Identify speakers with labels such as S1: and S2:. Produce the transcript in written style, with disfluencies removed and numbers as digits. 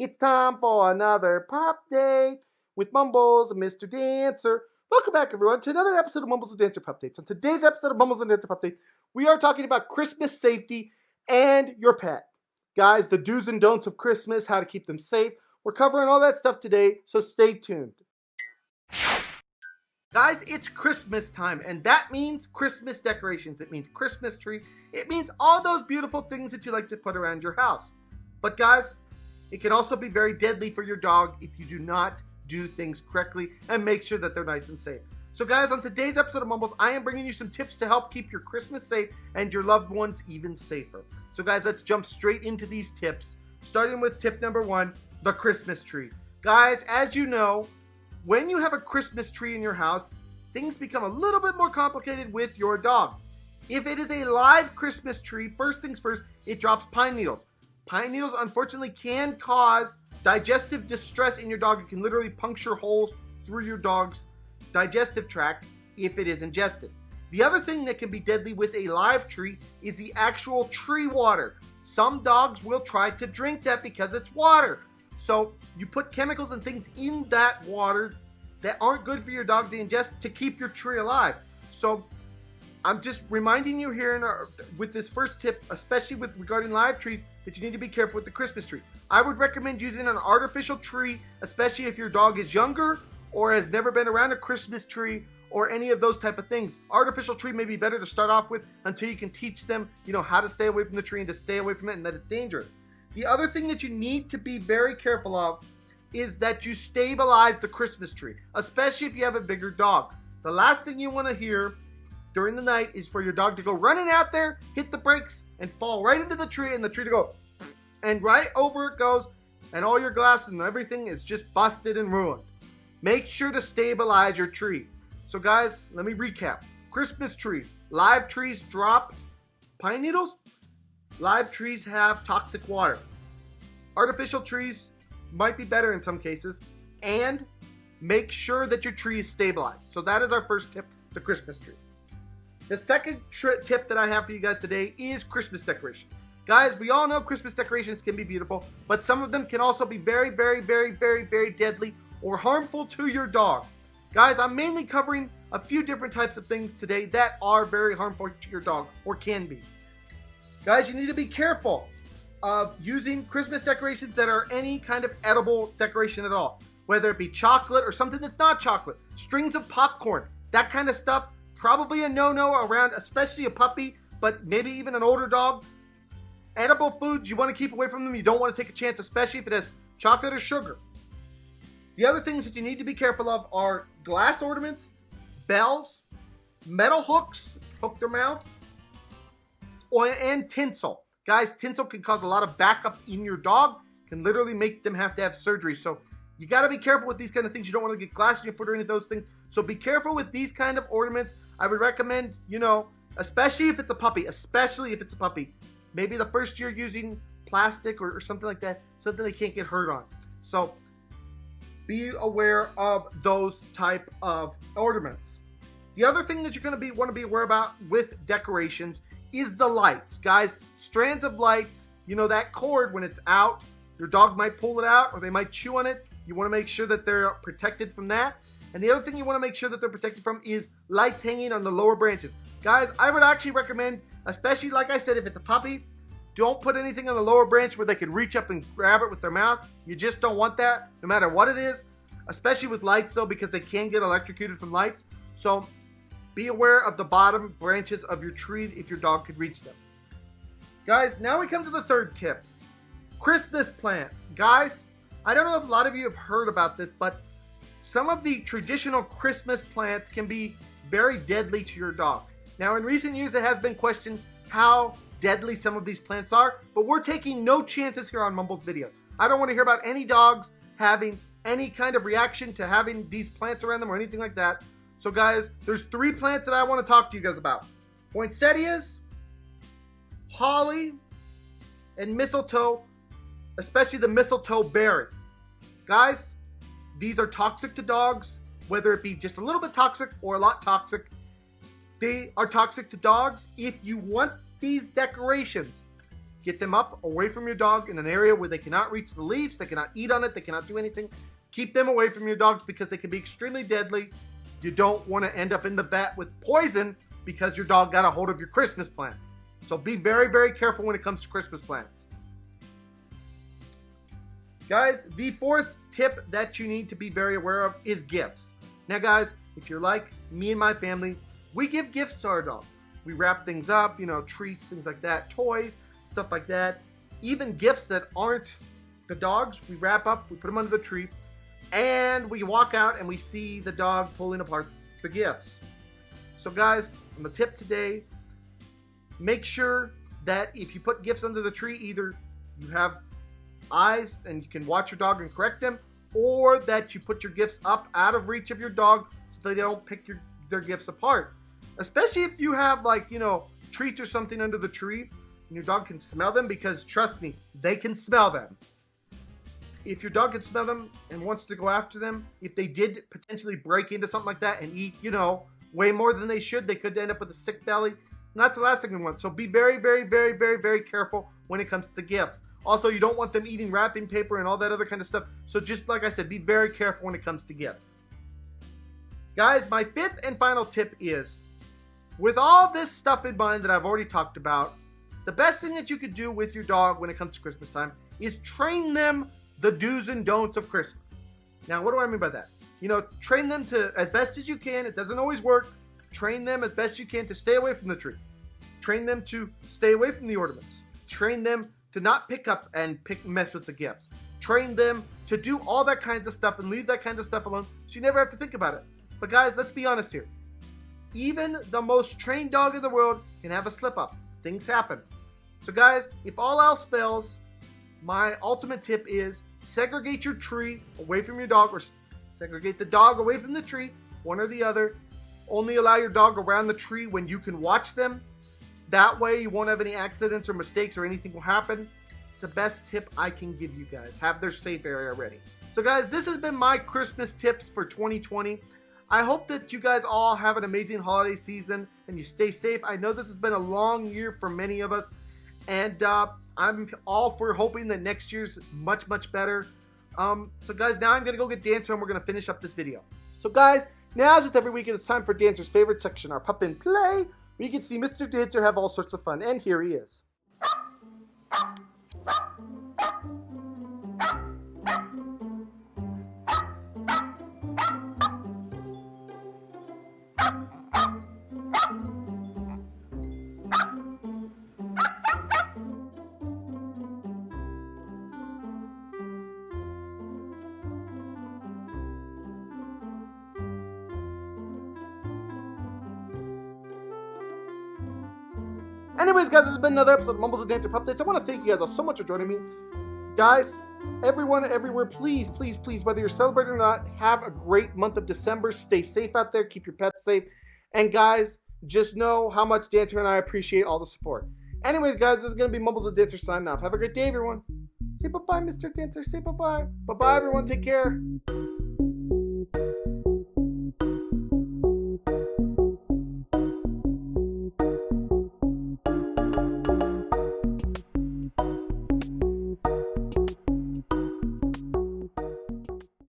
S1: It's time for another pop date with Mumbles and Mr. Dancer. Welcome back, everyone, to another episode of Mumbles and Dancer Pop Dates. On today's episode of Mumbles and Dancer Pop Date, we are talking about Christmas safety and your pet. Guys, the do's and don'ts of Christmas, how to keep them safe. We're covering all that stuff today, so stay tuned. Guys, it's Christmas time, and that means Christmas decorations. It means Christmas trees. It means all those beautiful things that you like to put around your house. But guys, it can also be very deadly for your dog if you do not do things correctly and make sure that they're nice and safe. So guys, on today's episode of Mumbles, I am bringing you some tips to help keep your Christmas safe and your loved ones even safer. So guys, let's jump straight into these tips, starting with tip number 1, the Christmas tree. Guys, as you know, when you have a Christmas tree in your house, things become a little bit more complicated with your dog. If it is a live Christmas tree, first things first, it drops pine needles. Pine needles, unfortunately, can cause digestive distress in your dog. It can literally puncture holes through your dog's digestive tract if it is ingested. The other thing that can be deadly with a live tree is the actual tree water. Some dogs will try to drink that because it's water. So you put chemicals and things in that water that aren't good for your dog to ingest to keep your tree alive. So I'm just reminding you here with this first tip, especially with regarding live trees, that you need to be careful with the Christmas tree. I would recommend using an artificial tree, especially if your dog is younger or has never been around a Christmas tree or any of those type of things. Artificial tree may be better to start off with until you can teach them, how to stay away from the tree and to stay away from it and that it's dangerous. The other thing that you need to be very careful of is that you stabilize the Christmas tree, especially if you have a bigger dog. The last thing you want to hear during the night is for your dog to go running out there, hit the brakes, and fall right into the tree, and the tree to go, and right over it goes, and all your glass and everything is just busted and ruined. Make sure to stabilize your tree. So guys, let me recap. Christmas trees. Live trees drop pine needles. Live trees have toxic water. Artificial trees might be better in some cases. And make sure that your tree is stabilized. So that is our first tip, the Christmas tree. The second tip that I have for you guys today is Christmas decoration. Guys, we all know Christmas decorations can be beautiful, but some of them can also be very, very, very, very, very deadly or harmful to your dog. Guys, I'm mainly covering a few different types of things today that are very harmful to your dog, or can be. Guys, you need to be careful of using Christmas decorations that are any kind of edible decoration at all, whether it be chocolate or something that's not chocolate, strings of popcorn, that kind of stuff. Probably a no-no around, especially a puppy, but maybe even an older dog. Edible foods, you want to keep away from them. You don't want to take a chance, especially if it has chocolate or sugar. The other things that you need to be careful of are glass ornaments, bells, metal hooks, hook their mouth, and tinsel. Guys, tinsel can cause a lot of backup in your dog, can literally make them have to have surgery. So you got to be careful with these kind of things. You don't want to get glass in your foot or any of those things. So be careful with these kind of ornaments. I would recommend, especially if it's a puppy, maybe the first year using plastic or something like that, something they can't get hurt on. So be aware of those type of ornaments. The other thing that you're going to want to be aware about with decorations is the lights. Guys, strands of lights, that cord when it's out, your dog might pull it out or they might chew on it. You want to make sure that they're protected from that. And the other thing you want to make sure that they're protected from is lights hanging on the lower branches. Guys, I would actually recommend, especially like I said, if it's a puppy, don't put anything on the lower branch where they can reach up and grab it with their mouth. You just don't want that, no matter what it is, especially with lights though, because they can get electrocuted from lights. So be aware of the bottom branches of your tree if your dog could reach them. Guys, now we come to the third tip. Christmas plants. Guys, I don't know if a lot of you have heard about this, but some of the traditional Christmas plants can be very deadly to your dog. Now, in recent years, it has been questioned how deadly some of these plants are, but we're taking no chances here on MumblesVideos. I don't want to hear about any dogs having any kind of reaction to having these plants around them or anything like that. So guys, there's 3 plants that I want to talk to you guys about. Poinsettias, holly, and mistletoe, especially the mistletoe berry. Guys, these are toxic to dogs, whether it be just a little bit toxic or a lot toxic. They are toxic to dogs. If you want these decorations Get them up away from your dog in an area where they cannot reach the leaves, they cannot eat on it, they cannot do anything. Keep them away from your dogs because they can be extremely deadly. You don't want to end up in the vet with poison because your dog got a hold of your Christmas plant. So be very, very careful when it comes to Christmas plants. Guys, the fourth tip that you need to be very aware of is gifts. Now guys, if you're like me and my family, we give gifts to our dog. We wrap things up, you know, treats, things like that, toys, stuff like that. Even gifts that aren't the dog's, we wrap up, we put them under the tree, and we walk out and we see the dog pulling apart the gifts. So guys, on the tip today, make sure that if you put gifts under the tree, either you have eyes and you can watch your dog and correct them, or that you put your gifts up out of reach of your dog so they don't pick their gifts apart. Especially if you have, like, you know, treats or something under the tree and your dog can smell them, because trust me, they can smell them. If your dog can smell them and wants to go after them, if they did potentially break into something like that and eat, you know, way more than they should, they could end up with a sick belly. And that's the last thing we want. So be very, very, very, very, very careful when it comes to gifts. Also, you don't want them eating wrapping paper and all that other kind of stuff. So just like I said, be very careful when it comes to gifts. Guys, my fifth and final tip is, with all this stuff in mind that I've already talked about, the best thing that you could do with your dog when it comes to Christmas time is train them the do's and don'ts of Christmas. Now, what do I mean by that? You know, train them to, as best as you can, it doesn't always work, train them as best you can to stay away from the tree. Train them to stay away from the ornaments. Train them to not pick up and mess with the gifts. Train them to do all that kinds of stuff and leave that kind of stuff alone so you never have to think about it. But guys, let's be honest here. Even the most trained dog in the world can have a slip up. Things happen. So guys, if all else fails, my ultimate tip is segregate your tree away from your dog, or segregate the dog away from the tree, one or the other. Only allow your dog around the tree when you can watch them. That way you won't have any accidents or mistakes or anything will happen. It's the best tip I can give you guys. Have their safe area ready. So guys, this has been my Christmas tips for 2020. I hope that you guys all have an amazing holiday season and you stay safe. I know this has been a long year for many of us, and I'm all for hoping that next year's much, much better. So guys, now I'm going to go get Dancer and we're going to finish up this video. So guys, now as with every weekend, it's time for Dancer's favorite section, our Pup and Play, where you can see Mr. Dancer have all sorts of fun. And here he is. Anyways, guys, this has been another episode of Mumbles and Dancer Pupdates. I want to thank you guys all so much for joining me. Guys, everyone, everywhere, please, please, please, whether you're celebrating or not, have a great month of December. Stay safe out there. Keep your pets safe. And guys, just know how much Dancer and I appreciate all the support. Anyways, guys, this is going to be Mumbles and Dancer signing off. Have a great day, everyone. Say bye-bye, Mr. Dancer. Say bye-bye. Bye-bye, everyone. Take care.